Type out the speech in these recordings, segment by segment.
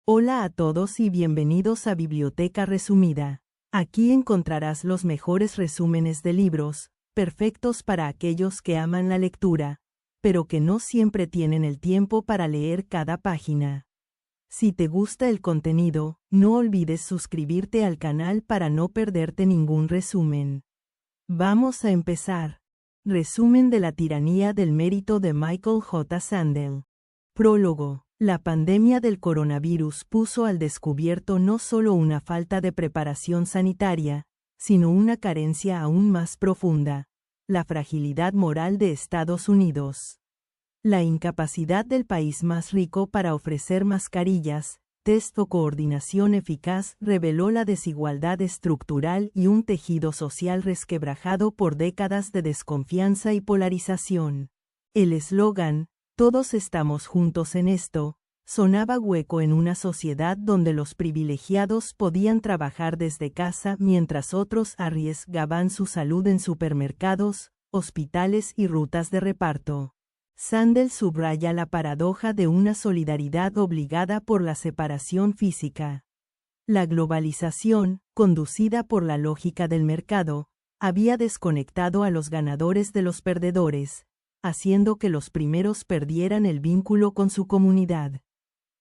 Hola a todos y bienvenidos a Biblioteca Resumida. Aquí encontrarás los mejores resúmenes de libros, perfectos para aquellos que aman la lectura, pero que no siempre tienen el tiempo para leer cada página. Si te gusta el contenido, no olvides suscribirte al canal para no perderte ningún resumen. Vamos a empezar. Resumen de la tiranía del mérito de Michael J. Sandel. Prólogo. La pandemia del coronavirus puso al descubierto no solo una falta de preparación sanitaria, sino una carencia aún más profunda: la fragilidad moral de Estados Unidos. La incapacidad del país más rico para ofrecer mascarillas, test o coordinación eficaz reveló la desigualdad estructural y un tejido social resquebrajado por décadas de desconfianza y polarización. El eslogan, "Todos estamos juntos en esto", sonaba hueco en una sociedad donde los privilegiados podían trabajar desde casa mientras otros arriesgaban su salud en supermercados, hospitales y rutas de reparto. Sandel subraya la paradoja de una solidaridad obligada por la separación física. La globalización, conducida por la lógica del mercado, había desconectado a los ganadores de los perdedores, haciendo que los primeros perdieran el vínculo con su comunidad.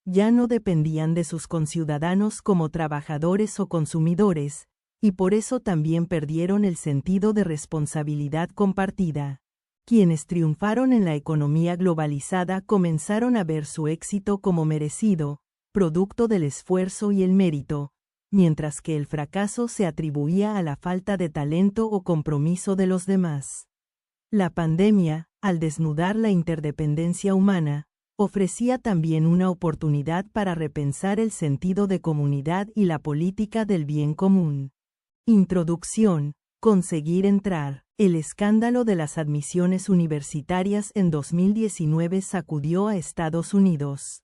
Ya no dependían de sus conciudadanos como trabajadores o consumidores, y por eso también perdieron el sentido de responsabilidad compartida. Quienes triunfaron en la economía globalizada comenzaron a ver su éxito como merecido, producto del esfuerzo y el mérito, mientras que el fracaso se atribuía a la falta de talento o compromiso de los demás. La pandemia, al desnudar la interdependencia humana, ofrecía también una oportunidad para repensar el sentido de comunidad y la política del bien común. Introducción. Conseguir entrar. El escándalo de las admisiones universitarias en 2019 sacudió a Estados Unidos.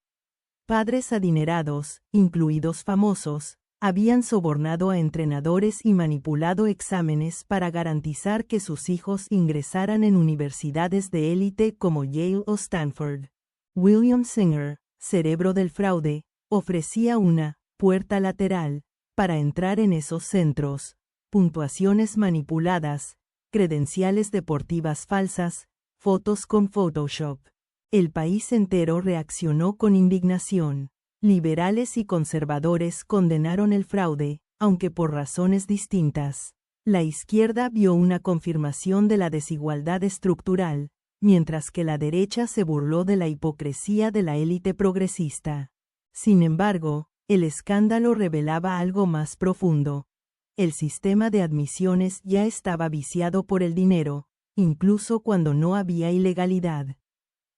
Padres adinerados, incluidos famosos, habían sobornado a entrenadores y manipulado exámenes para garantizar que sus hijos ingresaran en universidades de élite como Yale o Stanford. William Singer, cerebro del fraude, ofrecía una puerta lateral para entrar en esos centros: puntuaciones manipuladas, credenciales deportivas falsas, fotos con Photoshop. El país entero reaccionó con indignación. Liberales y conservadores condenaron el fraude, aunque por razones distintas. La izquierda vio una confirmación de la desigualdad estructural, mientras que la derecha se burló de la hipocresía de la élite progresista. Sin embargo, el escándalo revelaba algo más profundo. El sistema de admisiones ya estaba viciado por el dinero, incluso cuando no había ilegalidad.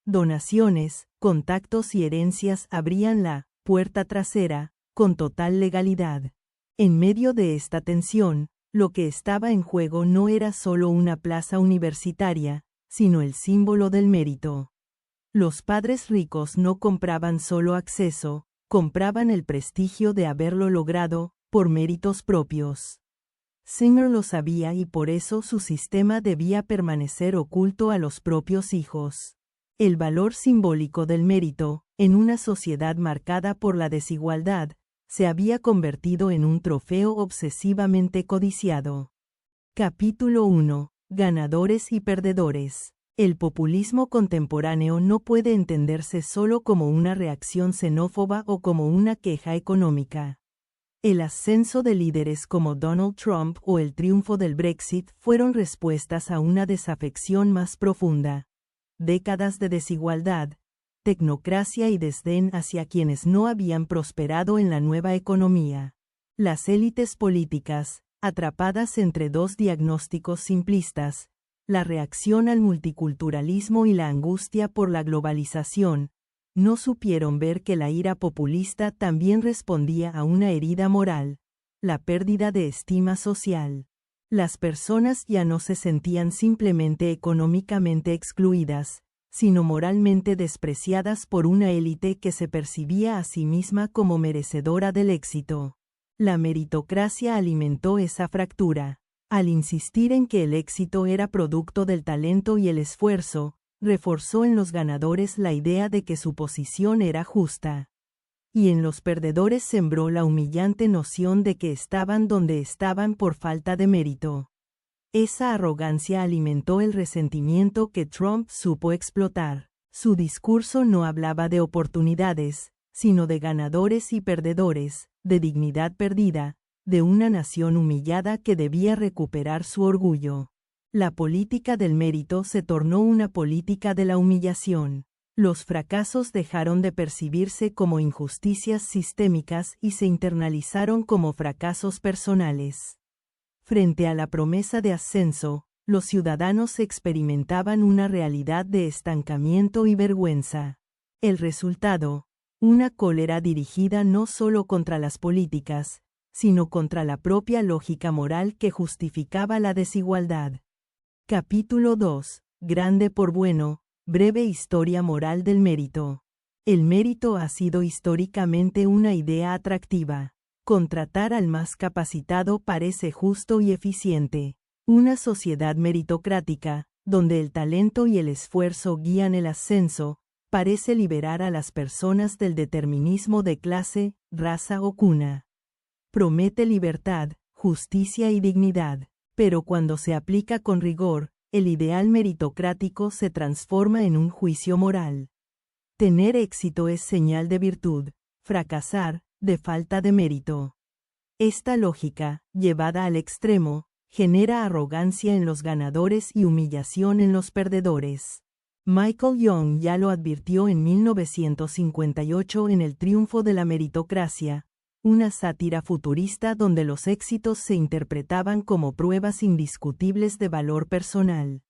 Donaciones, contactos y herencias abrían la puerta trasera, con total legalidad. En medio de esta tensión, lo que estaba en juego no era solo una plaza universitaria, sino el símbolo del mérito. Los padres ricos no compraban solo acceso, compraban el prestigio de haberlo logrado, por méritos propios. Singer lo sabía y por eso su sistema debía permanecer oculto a los propios hijos. El valor simbólico del mérito, en una sociedad marcada por la desigualdad, se había convertido en un trofeo obsesivamente codiciado. Capítulo 1. Ganadores y perdedores. El populismo contemporáneo no puede entenderse solo como una reacción xenófoba o como una queja económica. El ascenso de líderes como Donald Trump o el triunfo del Brexit fueron respuestas a una desafección más profunda. Décadas de desigualdad, tecnocracia y desdén hacia quienes no habían prosperado en la nueva economía. Las élites políticas, atrapadas entre dos diagnósticos simplistas, la reacción al multiculturalismo y la angustia por la globalización, no supieron ver que la ira populista también respondía a una herida moral: la pérdida de estima social. Las personas ya no se sentían simplemente económicamente excluidas, sino moralmente despreciadas por una élite que se percibía a sí misma como merecedora del éxito. La meritocracia alimentó esa fractura. Al insistir en que el éxito era producto del talento y el esfuerzo, reforzó en los ganadores la idea de que su posición era justa. y en los perdedores sembró la humillante noción de que estaban donde estaban por falta de mérito. Esa arrogancia alimentó el resentimiento que Trump supo explotar. Su discurso no hablaba de oportunidades, sino de ganadores y perdedores, de dignidad perdida, de una nación humillada que debía recuperar su orgullo. La política del mérito se tornó una política de la humillación. Los fracasos dejaron de percibirse como injusticias sistémicas y se internalizaron como fracasos personales. Frente a la promesa de ascenso, los ciudadanos experimentaban una realidad de estancamiento y vergüenza. El resultado, una cólera dirigida no solo contra las políticas, sino contra la propia lógica moral que justificaba la desigualdad. Capítulo 2. Grande por bueno, breve historia moral del mérito. El mérito ha sido históricamente una idea atractiva. Contratar al más capacitado parece justo y eficiente. Una sociedad meritocrática, donde el talento y el esfuerzo guían el ascenso, parece liberar a las personas del determinismo de clase, raza o cuna. Promete libertad, justicia y dignidad, pero cuando se aplica con rigor, el ideal meritocrático se transforma en un juicio moral. Tener éxito es señal de virtud, fracasar, de falta de mérito. Esta lógica, llevada al extremo, genera arrogancia en los ganadores y humillación en los perdedores. Michael Young ya lo advirtió en 1958 en El triunfo de la meritocracia, una sátira futurista donde los éxitos se interpretaban como pruebas indiscutibles de valor personal.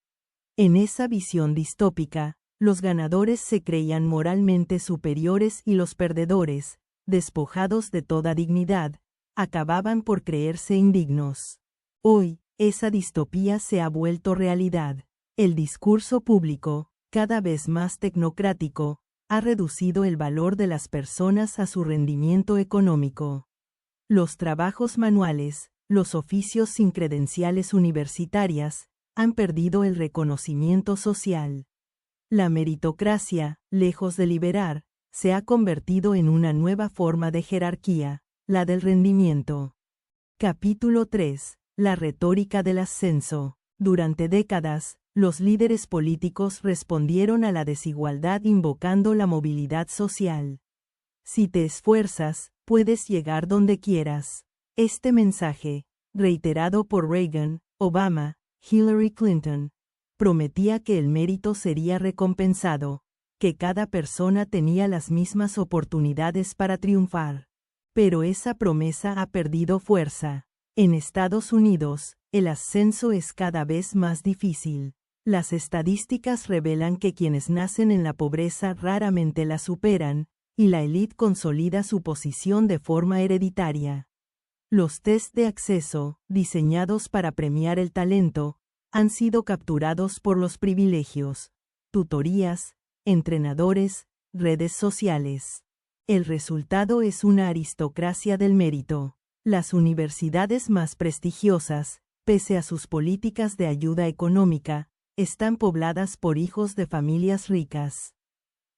En esa visión distópica, los ganadores se creían moralmente superiores y los perdedores, despojados de toda dignidad, acababan por creerse indignos. Hoy, esa distopía se ha vuelto realidad. El discurso público, cada vez más tecnocrático, ha reducido el valor de las personas a su rendimiento económico. Los trabajos manuales, los oficios sin credenciales universitarias, han perdido el reconocimiento social. La meritocracia, lejos de liberar, se ha convertido en una nueva forma de jerarquía, la del rendimiento. Capítulo 3. La retórica del ascenso. Durante décadas, los líderes políticos respondieron a la desigualdad invocando la movilidad social. Si te esfuerzas, puedes llegar donde quieras. Este mensaje, reiterado por Reagan, Obama, Hillary Clinton, prometía que el mérito sería recompensado, que cada persona tenía las mismas oportunidades para triunfar. Pero esa promesa ha perdido fuerza. En Estados Unidos, el ascenso es cada vez más difícil. Las estadísticas revelan que quienes nacen en la pobreza raramente la superan, y la élite consolida su posición de forma hereditaria. Los test de acceso, diseñados para premiar el talento, han sido capturados por los privilegios, tutorías, entrenadores, redes sociales. El resultado es una aristocracia del mérito. Las universidades más prestigiosas, pese a sus políticas de ayuda económica, están pobladas por hijos de familias ricas.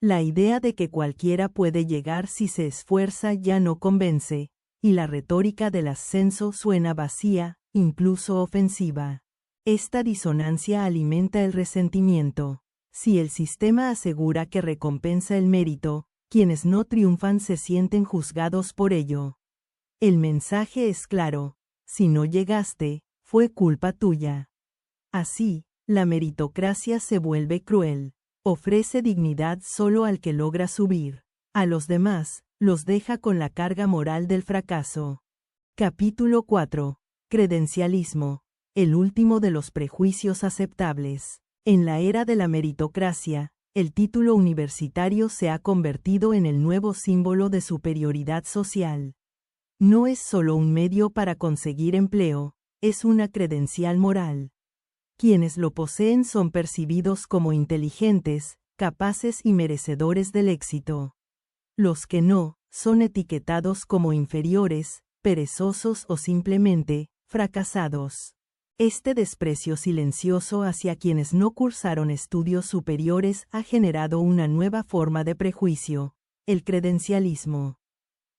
La idea de que cualquiera puede llegar si se esfuerza ya no convence, y la retórica del ascenso suena vacía, incluso ofensiva. Esta disonancia alimenta el resentimiento. Si el sistema asegura que recompensa el mérito, quienes no triunfan se sienten juzgados por ello. El mensaje es claro: si no llegaste, fue culpa tuya. Así, la meritocracia se vuelve cruel. Ofrece dignidad solo al que logra subir. A los demás, los deja con la carga moral del fracaso. Capítulo 4. Credencialismo. El último de los prejuicios aceptables. En la era de la meritocracia, el título universitario se ha convertido en el nuevo símbolo de superioridad social. No es solo un medio para conseguir empleo, es una credencial moral. Quienes lo poseen son percibidos como inteligentes, capaces y merecedores del éxito. Los que no, son etiquetados como inferiores, perezosos o simplemente, fracasados. Este desprecio silencioso hacia quienes no cursaron estudios superiores ha generado una nueva forma de prejuicio, el credencialismo.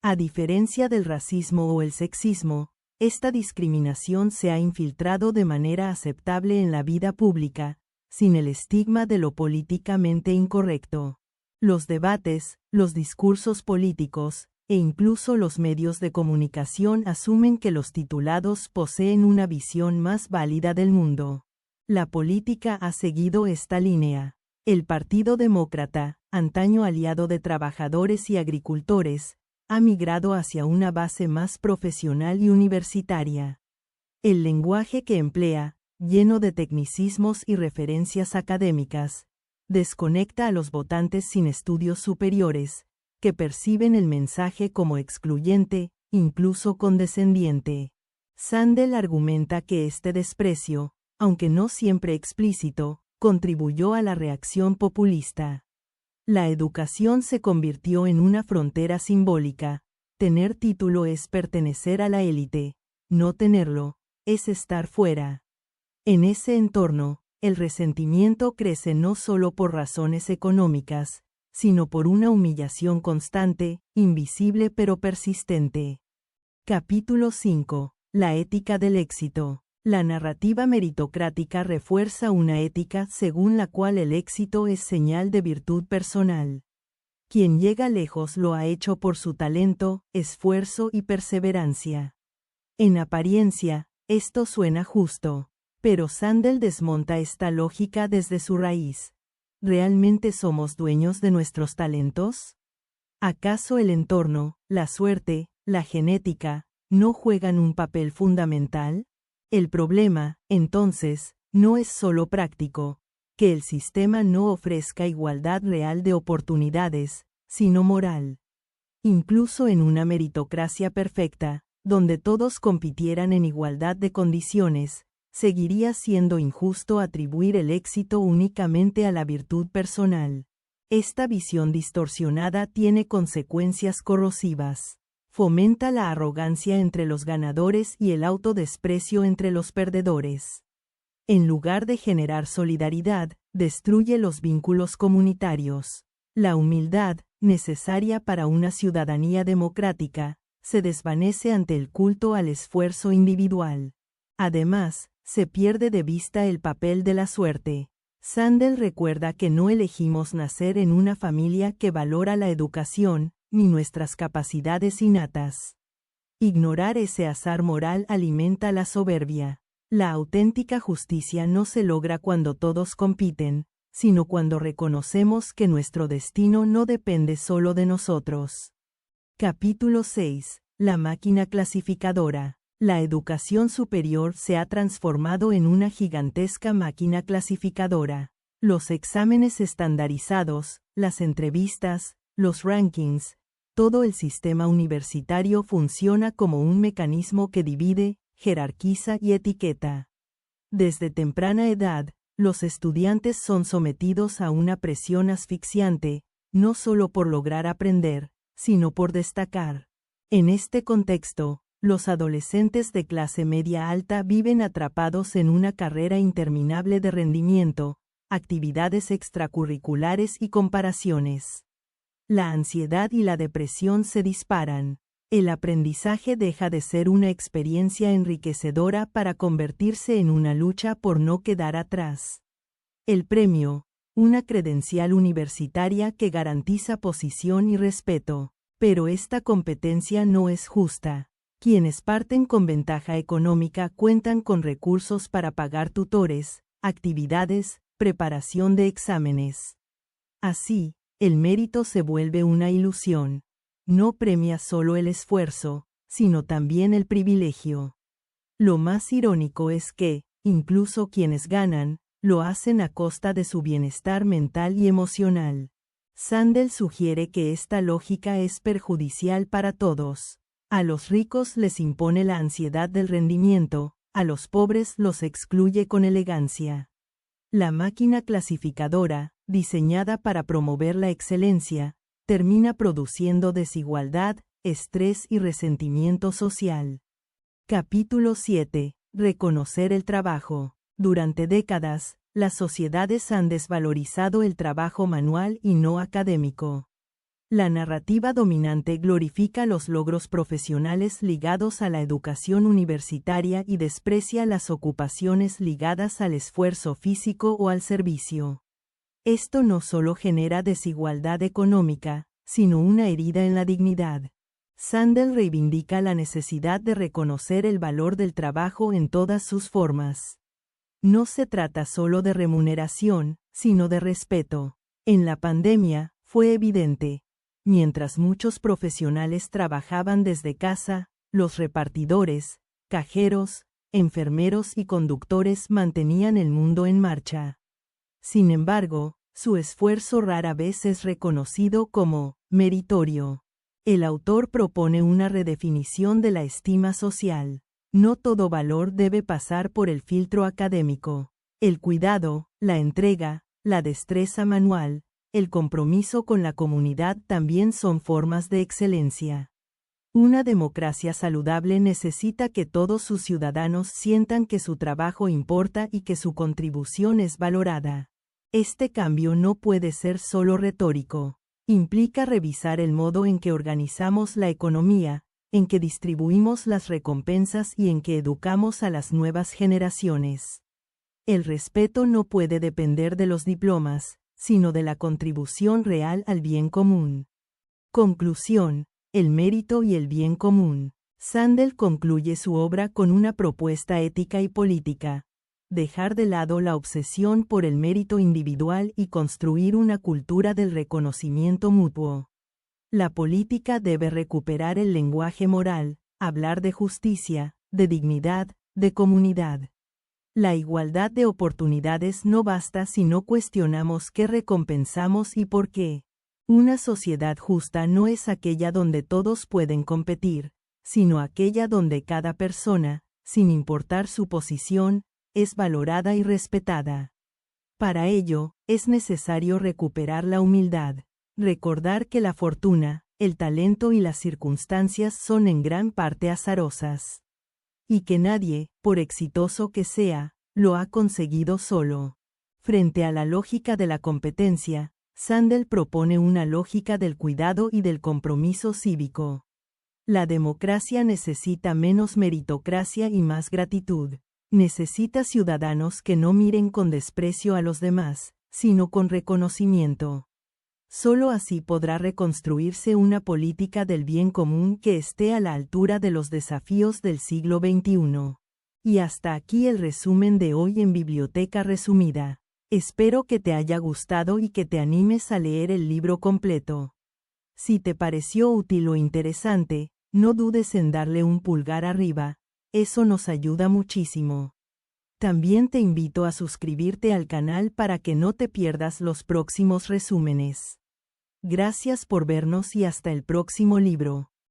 A diferencia del racismo o el sexismo, esta discriminación se ha infiltrado de manera aceptable en la vida pública, sin el estigma de lo políticamente incorrecto. Los debates, los discursos políticos, e incluso los medios de comunicación asumen que los titulados poseen una visión más válida del mundo. La política ha seguido esta línea. El Partido Demócrata, antaño aliado de trabajadores y agricultores, ha migrado hacia una base más profesional y universitaria. El lenguaje que emplea, lleno de tecnicismos y referencias académicas, desconecta a los votantes sin estudios superiores, que perciben el mensaje como excluyente, incluso condescendiente. Sandel argumenta que este desprecio, aunque no siempre explícito, contribuyó a la reacción populista. La educación se convirtió en una frontera simbólica. Tener título es pertenecer a la élite, no tenerlo es estar fuera. En ese entorno, el resentimiento crece no solo por razones económicas, sino por una humillación constante, invisible pero persistente. Capítulo 5. La ética del éxito. La narrativa meritocrática refuerza una ética según la cual el éxito es señal de virtud personal. Quien llega lejos lo ha hecho por su talento, esfuerzo y perseverancia. En apariencia, esto suena justo, pero Sandel desmonta esta lógica desde su raíz. ¿Realmente somos dueños de nuestros talentos? ¿Acaso el entorno, la suerte, la genética, no juegan un papel fundamental? El problema, entonces, no es solo práctico, que el sistema no ofrezca igualdad real de oportunidades, sino moral. Incluso en una meritocracia perfecta, donde todos compitieran en igualdad de condiciones, seguiría siendo injusto atribuir el éxito únicamente a la virtud personal. Esta visión distorsionada tiene consecuencias corrosivas. Fomenta la arrogancia entre los ganadores y el autodesprecio entre los perdedores. En lugar de generar solidaridad, destruye los vínculos comunitarios. La humildad, necesaria para una ciudadanía democrática, se desvanece ante el culto al esfuerzo individual. Además, se pierde de vista el papel de la suerte. Sandel recuerda que no elegimos nacer en una familia que valora la educación, ni nuestras capacidades innatas. Ignorar ese azar moral alimenta la soberbia. La auténtica justicia no se logra cuando todos compiten, sino cuando reconocemos que nuestro destino no depende solo de nosotros. Capítulo 6. La máquina clasificadora. La educación superior se ha transformado en una gigantesca máquina clasificadora. Los exámenes estandarizados, las entrevistas, los rankings, todo el sistema universitario funciona como un mecanismo que divide, jerarquiza y etiqueta. Desde temprana edad, los estudiantes son sometidos a una presión asfixiante, no solo por lograr aprender, sino por destacar. En este contexto, los adolescentes de clase media alta viven atrapados en una carrera interminable de rendimiento, actividades extracurriculares y comparaciones. La ansiedad y la depresión se disparan. El aprendizaje deja de ser una experiencia enriquecedora para convertirse en una lucha por no quedar atrás. El premio, una credencial universitaria que garantiza posición y respeto. Pero esta competencia no es justa. Quienes parten con ventaja económica cuentan con recursos para pagar tutores, actividades, preparación de exámenes. Así, el mérito se vuelve una ilusión. No premia solo el esfuerzo, sino también el privilegio. Lo más irónico es que, incluso quienes ganan, lo hacen a costa de su bienestar mental y emocional. Sandel sugiere que esta lógica es perjudicial para todos. A los ricos les impone la ansiedad del rendimiento, a los pobres los excluye con elegancia. La máquina clasificadora, diseñada para promover la excelencia, termina produciendo desigualdad, estrés y resentimiento social. Capítulo 7. Reconocer el trabajo. Durante décadas, las sociedades han desvalorizado el trabajo manual y no académico. La narrativa dominante glorifica los logros profesionales ligados a la educación universitaria y desprecia las ocupaciones ligadas al esfuerzo físico o al servicio. Esto no solo genera desigualdad económica, sino una herida en la dignidad. Sandel reivindica la necesidad de reconocer el valor del trabajo en todas sus formas. No se trata solo de remuneración, sino de respeto. En la pandemia, fue evidente. Mientras muchos profesionales trabajaban desde casa, los repartidores, cajeros, enfermeros y conductores mantenían el mundo en marcha. Sin embargo, su esfuerzo rara vez es reconocido como meritorio. El autor propone una redefinición de la estima social. No todo valor debe pasar por el filtro académico. El cuidado, la entrega, la destreza manual, el compromiso con la comunidad también son formas de excelencia. Una democracia saludable necesita que todos sus ciudadanos sientan que su trabajo importa y que su contribución es valorada. Este cambio no puede ser solo retórico. Implica revisar el modo en que organizamos la economía, en que distribuimos las recompensas y en que educamos a las nuevas generaciones. El respeto no puede depender de los diplomas, sino de la contribución real al bien común. Conclusión: el mérito y el bien común. Sandel concluye su obra con una propuesta ética y política: dejar de lado la obsesión por el mérito individual y construir una cultura del reconocimiento mutuo. La política debe recuperar el lenguaje moral, hablar de justicia, de dignidad, de comunidad. La igualdad de oportunidades no basta si no cuestionamos qué recompensamos y por qué. Una sociedad justa no es aquella donde todos pueden competir, sino aquella donde cada persona, sin importar su posición, es valorada y respetada. Para ello, es necesario recuperar la humildad, recordar que la fortuna, el talento y las circunstancias son en gran parte azarosas. Y que nadie, por exitoso que sea, lo ha conseguido solo. Frente a la lógica de la competencia, Sandel propone una lógica del cuidado y del compromiso cívico. La democracia necesita menos meritocracia y más gratitud. Necesita ciudadanos que no miren con desprecio a los demás, sino con reconocimiento. Solo así podrá reconstruirse una política del bien común que esté a la altura de los desafíos del siglo XXI. Y hasta aquí el resumen de hoy en Biblioteca Resumida. Espero que te haya gustado y que te animes a leer el libro completo. Si te pareció útil o interesante, no dudes en darle un pulgar arriba, eso nos ayuda muchísimo. También te invito a suscribirte al canal para que no te pierdas los próximos resúmenes. Gracias por vernos y hasta el próximo libro.